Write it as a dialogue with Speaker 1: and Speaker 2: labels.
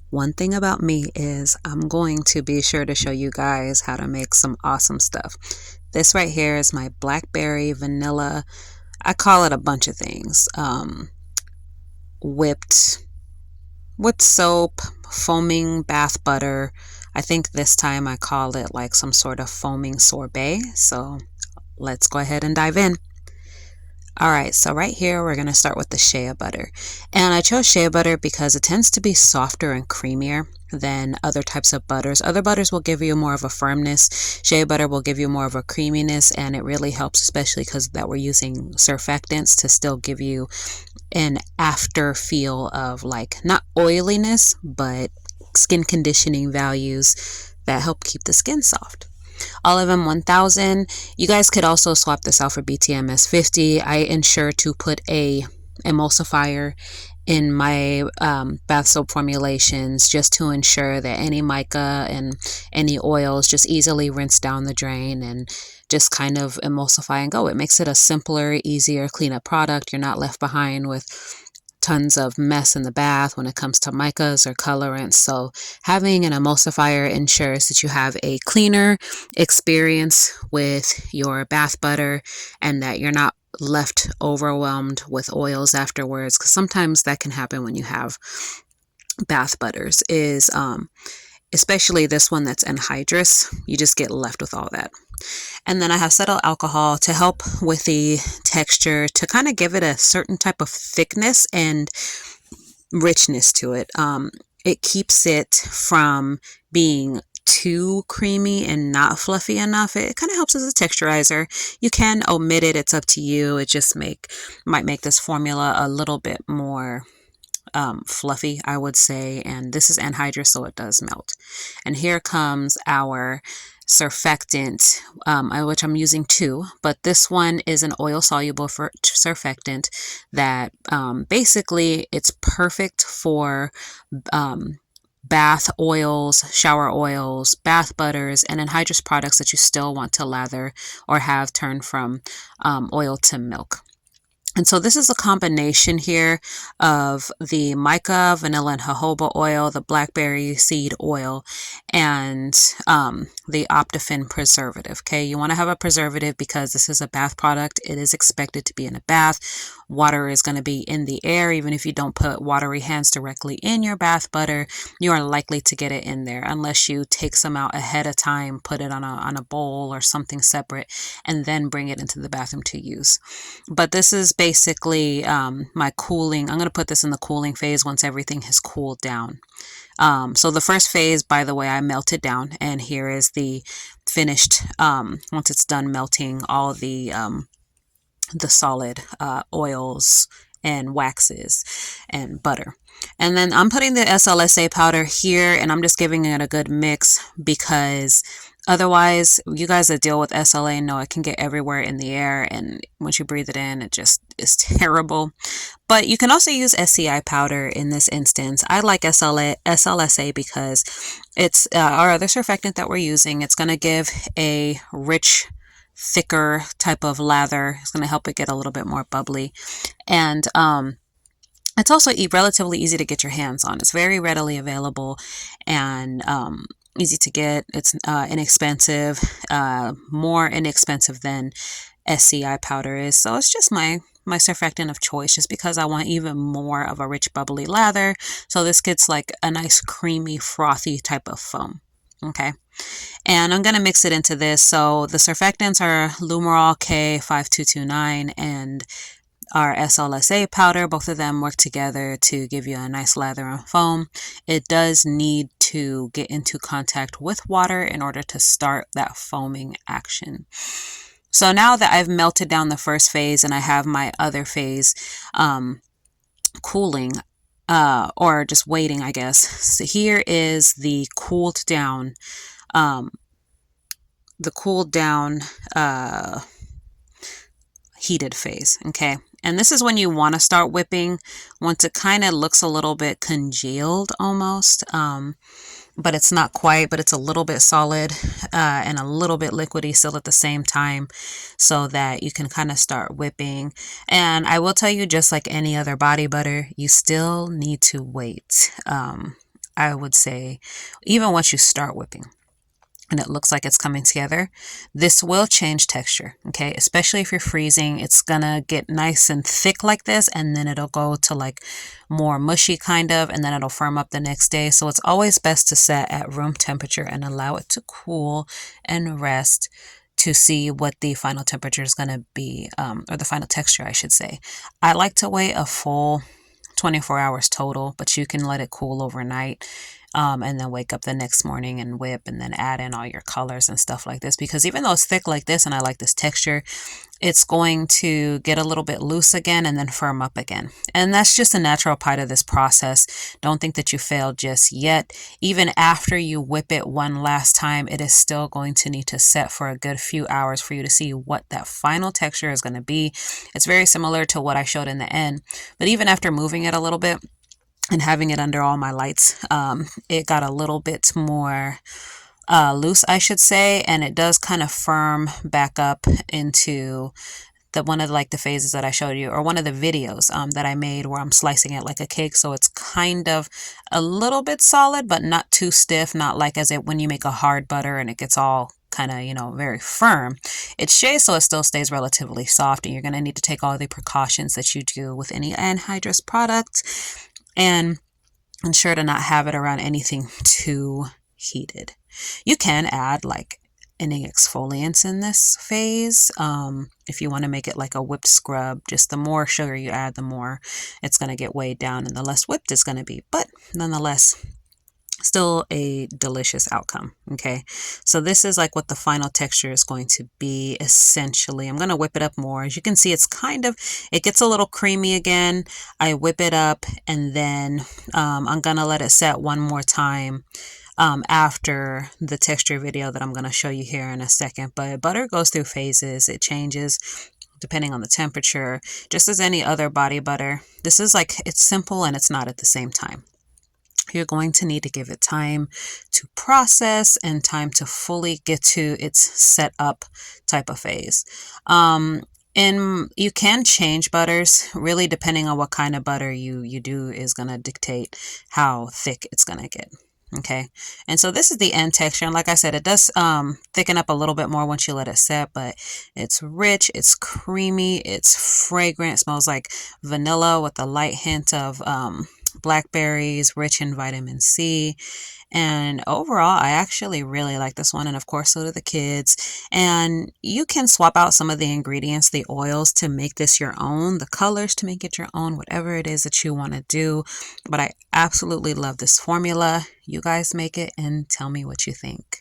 Speaker 1: One thing about me is I'm going to be sure to show you guys how to make some awesome stuff. This right here is my blackberry vanilla. I call it a bunch of things. Whipped soap, foaming bath butter. I think this time I call it like some sort of foaming sorbet. So let's go ahead and dive in. All right, so right here, we're going to start with the shea butter. And I chose shea butter because it tends to be softer and creamier than other types of butters. Other butters will give you more of a firmness. Shea butter will give you more of a creaminess, and it really helps, especially because that we're using surfactants to still give you an after feel of like not oiliness, but skin conditioning values that help keep the skin soft. Olivem 1000. You guys could also swap this out for BTMS 50. I ensure to put a emulsifier in my bath soap formulations just to ensure that any mica and any oils just easily rinse down the drain and just kind of emulsify and go. It makes it a simpler, easier, cleaner product. You're not left behind with tons of mess in the bath when it comes to micas or colorants. So having an emulsifier ensures that you have a cleaner experience with your bath butter and that you're not left overwhelmed with oils afterwards, because sometimes that can happen when you have bath butters, is especially this one that's anhydrous. You just get left with all that. And then I have Cetyl Alcohol to help with the texture, to kind of give it a certain type of thickness and richness to it. It keeps it from being too creamy and not fluffy enough. It kind of helps as a texturizer. You can omit it, it's up to you. It just might make this formula a little bit more fluffy, I would say. And this is anhydrous, so it does melt. And here comes our surfactant, which I'm using two, but this one is an oil soluble surfactant that basically it's perfect for bath oils, shower oils, bath butters, and anhydrous products that you still want to lather or have turned from oil to milk. And so this is a combination here of the mica, vanilla, and jojoba oil, the blackberry seed oil, and the Optiphen preservative. Okay, you want to have a preservative because this is a bath product. It is expected to be in a bath. Water is going to be in the air. Even if you don't put watery hands directly in your bath butter, you are likely to get it in there unless you take some out ahead of time, put it on a bowl or something separate, and then bring it into the bathroom to use. But this is basically my cooling. I'm going to put this in the cooling phase once everything has cooled down. So the first phase, by the way, I melted down, and here is the finished, once it's done melting, all the solid oils and waxes and butter. And then I'm putting the SLSA powder here, and I'm just giving it a good mix because otherwise, you guys that deal with SLA know it can get everywhere in the air, and once you breathe it in, it just is terrible. But you can also use SCI powder in this instance. I like SLSA because it's our other surfactant that we're using. It's going to give a rich, thicker type of lather. It's going to help it get a little bit more bubbly. And it's also relatively easy to get your hands on. It's very readily available and easy to get. It's inexpensive, more inexpensive than SCI powder is. So it's just my surfactant of choice, just because I want even more of a rich, bubbly lather. So this gets like a nice, creamy, frothy type of foam. Okay. And I'm going to mix it into this. So the surfactants are Lumorol K 5229 and our SLSA powder. Both of them work together to give you a nice lather and foam. It does need to get into contact with water in order to start that foaming action. So now that I've melted down the first phase and I have my other phase cooling, or just waiting, I guess. So here is the cooled down heated phase. Okay. And this is when you want to start whipping, once it kind of looks a little bit congealed almost, but it's not quite, but it's a little bit solid and a little bit liquidy still at the same time, so that you can kind of start whipping. And I will tell you, just like any other body butter, you still need to wait. I would say, even once you start whipping and it looks like it's coming together, this will change texture, okay? Especially if you're freezing, it's gonna get nice and thick like this, and then it'll go to like more mushy kind of, and then it'll firm up the next day. So it's always best to set at room temperature and allow it to cool and rest to see what the final temperature is gonna be, or the final texture, I should say. I like to wait a full 24 hours total, but you can let it cool overnight. And then wake up the next morning and whip and then add in all your colors and stuff like this, because even though it's thick like this and I like this texture, it's going to get a little bit loose again and then firm up again. And that's just a natural part of this process. Don't think that you failed just yet. Even after you whip it one last time, it is still going to need to set for a good few hours for you to see what that final texture is going to be. It's very similar to what I showed in the end, but even after moving it a little bit and having it under all my lights, it got a little bit more loose, I should say, and it does kind of firm back up into the one of like the phases that I showed you, or one of the videos that I made where I'm slicing it like a cake. So it's kind of a little bit solid, but not too stiff, not like as it when you make a hard butter and it gets all kind of, you know, very firm. It's shea, so it still stays relatively soft, and you're going to need to take all the precautions that you do with any anhydrous product and ensure to not have it around anything too heated. You can add like any exfoliants in this phase. If you want to make it like a whipped scrub, just the more sugar you add, the more it's going to get weighed down and the less whipped it's going to be. But nonetheless, still a delicious outcome. Okay, so this is like what the final texture is going to be essentially. I'm going to whip it up more. As you can see, it's kind of, it gets a little creamy again. I whip it up and then I'm going to let it set one more time after the texture video that I'm going to show you here in a second. But butter goes through phases. It changes depending on the temperature, just as any other body butter. This is like, it's simple and it's not at the same time. You're going to need to give it time to process and time to fully get to its set up type of phase. And you can change butters, really depending on what kind of butter you do is going to dictate how thick it's going to get. Okay, and so this is the end texture, and like I said, it does thicken up a little bit more once you let it set, but it's rich, it's creamy, it's fragrant, it smells like vanilla with a light hint of blackberries, rich in vitamin C. And overall, I actually really like this one, and of course so do the kids. And you can swap out some of the ingredients, the oils, to make this your own, the colors to make it your own, whatever it is that you want to do. But I absolutely love this formula. You guys make it and tell me what you think.